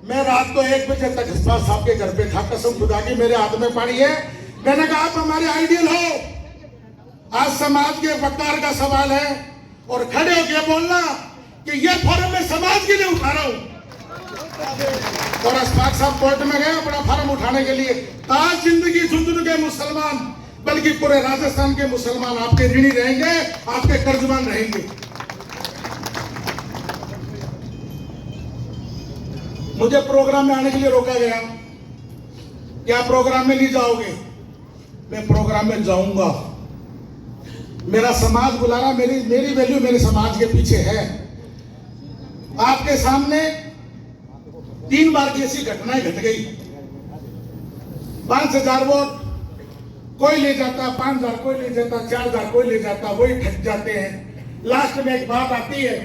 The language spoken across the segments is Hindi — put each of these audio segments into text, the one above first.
मैं रात को 1 बजे तक इस्पात साहब के घर पे था, कसम खुदा की मेरे हाथ में पानी है। मैंने कहा आप हमारे आइडियल हो, आज समाज के वकार का सवाल है और खड़े होकर बोलना कि ये फॉर्म मैं समाज के लिए उठा रहा हूं। और अशफाक साहब कोर्ट में गए अपना फॉर्म उठाने के लिए। आज जिंदगी सुन के मुसलमान, बल्कि पूरे राजस्थान के मुसलमान आपके ऋणी रहेंगे, आपके कर्जमान रहेंगे। मुझे प्रोग्राम में आने के लिए रोका गया, क्या प्रोग्राम में नहीं जाओगे? मैं प्रोग्राम में जाऊंगा। मेरा समाज बुला रहा, मेरी वैल्यू मेरे समाज के पीछे है। आपके सामने 3 बार की ऐसी घटनाएं घट गई। 5000 वोट कोई ले जाता, 5000 कोई ले जाता, 4000 कोई ले जाता, वही ठग जाते हैं। लास्ट में एक बात आती है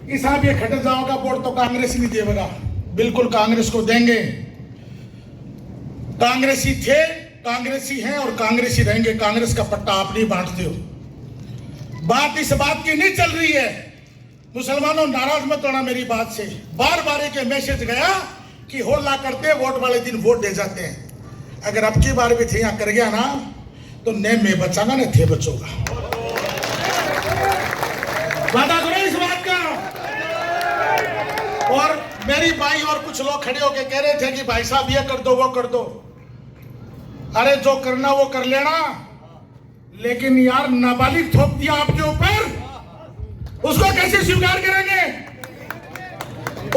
कि साहब ये खट जाओगा वोट तो कांग्रेस ही नहीं देगा। बिल्कुल कांग्रेस को देंगे। कांग्रेसी थे, कांग्रेसी हैं और कांग्रेसी रहेंगे। कांग्रेस का पट्टा आप नहीं बांटते हो। बात इस बात की नहीं चल रही है, मुसलमानों नाराज मत होना मेरी बात से। बार बार एक मैसेज गया कि होला करते वोट वाले दिन वोट दे जाते हैं। अगर अब की बार भी थे यहां कर गया ना तो न मैं बचाऊंगा न थे बचोगा। वादा करो इस बात का। और मेरी भाई और कुछ लोग खड़े होके कह रहे थे कि भाई साहब ये कर दो वो कर दो। अरे जो करना वो कर लेना, लेकिन यार नाबालिग थोप दिया आपके ऊपर, उसको कैसे स्वीकार करेंगे?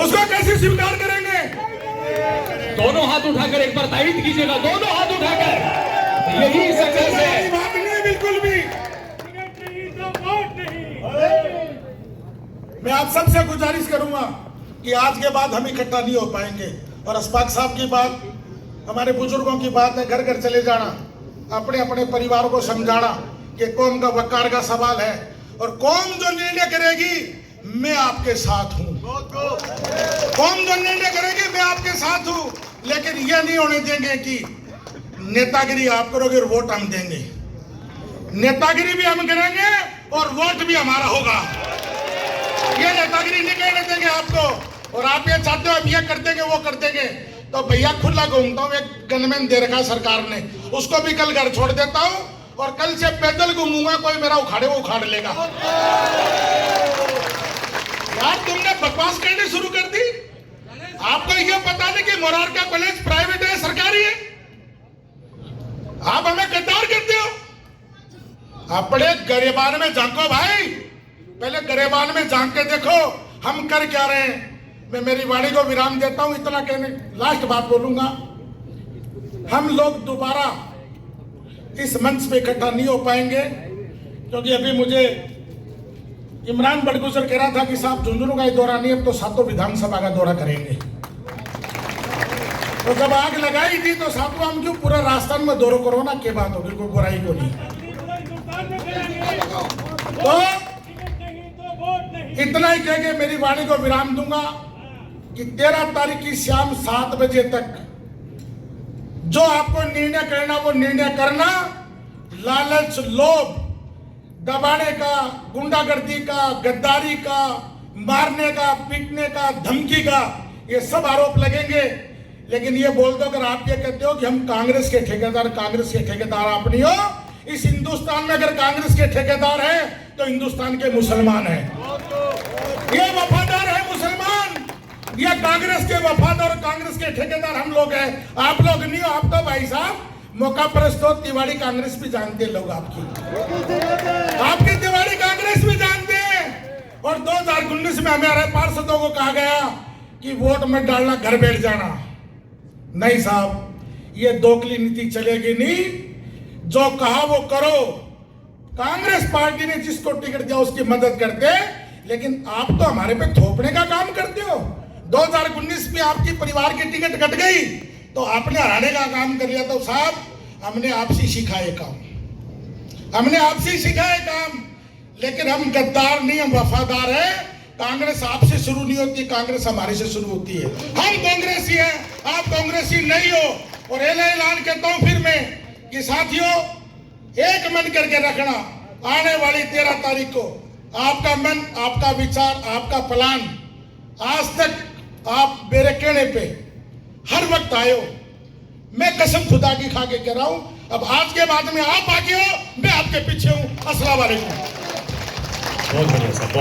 उसको कैसे स्वीकार करेंगे? दोनों हाथ उठाकर एक बार तारीफ कीजिएगा, दोनों हाथ उठाकर। यही सक्सेस है। बात नहीं बिल्कुल भी। मैं आप सबसे गुजारिश करूंगा कि आज के बाद हम इकट्ठा नहीं हो पाएंगे। और अशफाक साहब की बात, हमारे बुजुर्गों की बात है, घर घर चले जाना, अपने अपने परिवार को समझाना कि कौम का वकार का सवाल है और कौम जो निर्णय करेगी मैं आपके साथ हूं। कौम जो निर्णय करेगी मैं आपके साथ हूं। लेकिन यह नहीं होने देंगे कि नेतागिरी आप करोगे और वोट हम देंगे। नेतागिरी भी हम करेंगे और वोट भी हमारा होगा। ये नेतागिरी नहीं कहने देंगे आपको। और आप ये चाहते हो हम ये कर देंगे वो कर देंगे, तो भैया खुला घूमता हूँ। एक गनमैन दे रखा सरकार ने, उसको भी कल घर छोड़ देता हूँ और कल से पैदल घूमूंगा। कोई मेरा उखाड़े वो उखाड़ लेगा। यार तुमने बकवास करनी शुरू कर दी। आपको ये पता नहीं कि मोरारका कॉलेज प्राइवेट है सरकारी है? आप हमें गद्दार करते हो। अपने गरेबान में झांको भाई, पहले गरेबान में झांक के देखो हम कर क्या रहे हैं। मैं मेरी वाणी को विराम देता हूं, इतना कहने लास्ट बात बोलूंगा। हम लोग दोबारा इस मंच पे इकट्ठा नहीं हो पाएंगे, क्योंकि अभी मुझे इमरान बड़गुजर कह रहा था कि साहब झुंझुनू का दौरा नहीं, अब तो 7 विधानसभा का दौरा करेंगे। तो जब आग लगाई थी तो सातों हम क्यों पूरा राजस्थान में दौरा करो ना, क्या बात होगी, कोई बुराई को नहीं। तो इतना ही कह के मेरी वाणी को विराम दूंगा कि 13 तारीख की शाम 7 बजे तक जो आपको निर्णय करना वो निर्णय करना। लालच, लोभ, दबाने का, गुंडागर्दी का, गद्दारी का, मारने का, पीटने का, धमकी का, ये सब आरोप लगेंगे। लेकिन ये बोल दो अगर आप ये कहते हो कि हम कांग्रेस के ठेकेदार, कांग्रेस के ठेकेदार आप नहीं हो। इस हिंदुस्तान में अगर कांग्रेस के ठेकेदार हैं तो हिंदुस्तान के मुसलमान हैं। ये वफादार है मुसलमान, ये कांग्रेस के वफादार, कांग्रेस के ठेकेदार हम लोग हैं। आप लोग नहीं हो। आप तो भाई साहब मौका परस्त हो। तिवारी कांग्रेस भी जानते लोग आपकी तिवारी कांग्रेस भी जानते हैं। और 2019 में हमारे पार्षदों को कहा गया कि वोट मत डालना, घर बैठ जाना। नहीं साहब, ये दोगली नीति चलेगी नहीं। जो कहा वो करो। कांग्रेस पार्टी ने जिसको टिकट दिया उसकी मदद करते, लेकिन आप तो हमारे पे थोपने का काम करते हो। 2019 में आपकी परिवार की टिकट कट गई तो आपने हराने का काम कर लिया। तो साहब हमने आपसे सीखा है काम, हमने आपसे सीखा है काम। लेकिन हम गद्दार नहीं, हम वफादार हैं। कांग्रेस आपसे शुरू नहीं होती, कांग्रेस हमारे से शुरू होती है। हम कांग्रेसी हैं, आप कांग्रेसी नहीं हो। और ऐलान करता हूं फिर मैं कि साथियों एक मन करके रखना, आने वाली 13 तारीख को आपका मन, आपका विचार, आपका प्लान, आज तक आप बैरिकेड मांगने पे हर वक्त आए हो। मैं कसम खुदा की खा के कह रहा हूं, अब आज के बाद में आप आगे हो, मैं आपके पीछे हूं। अस्सलाम वालेकुम। बहुत बढ़िया सर।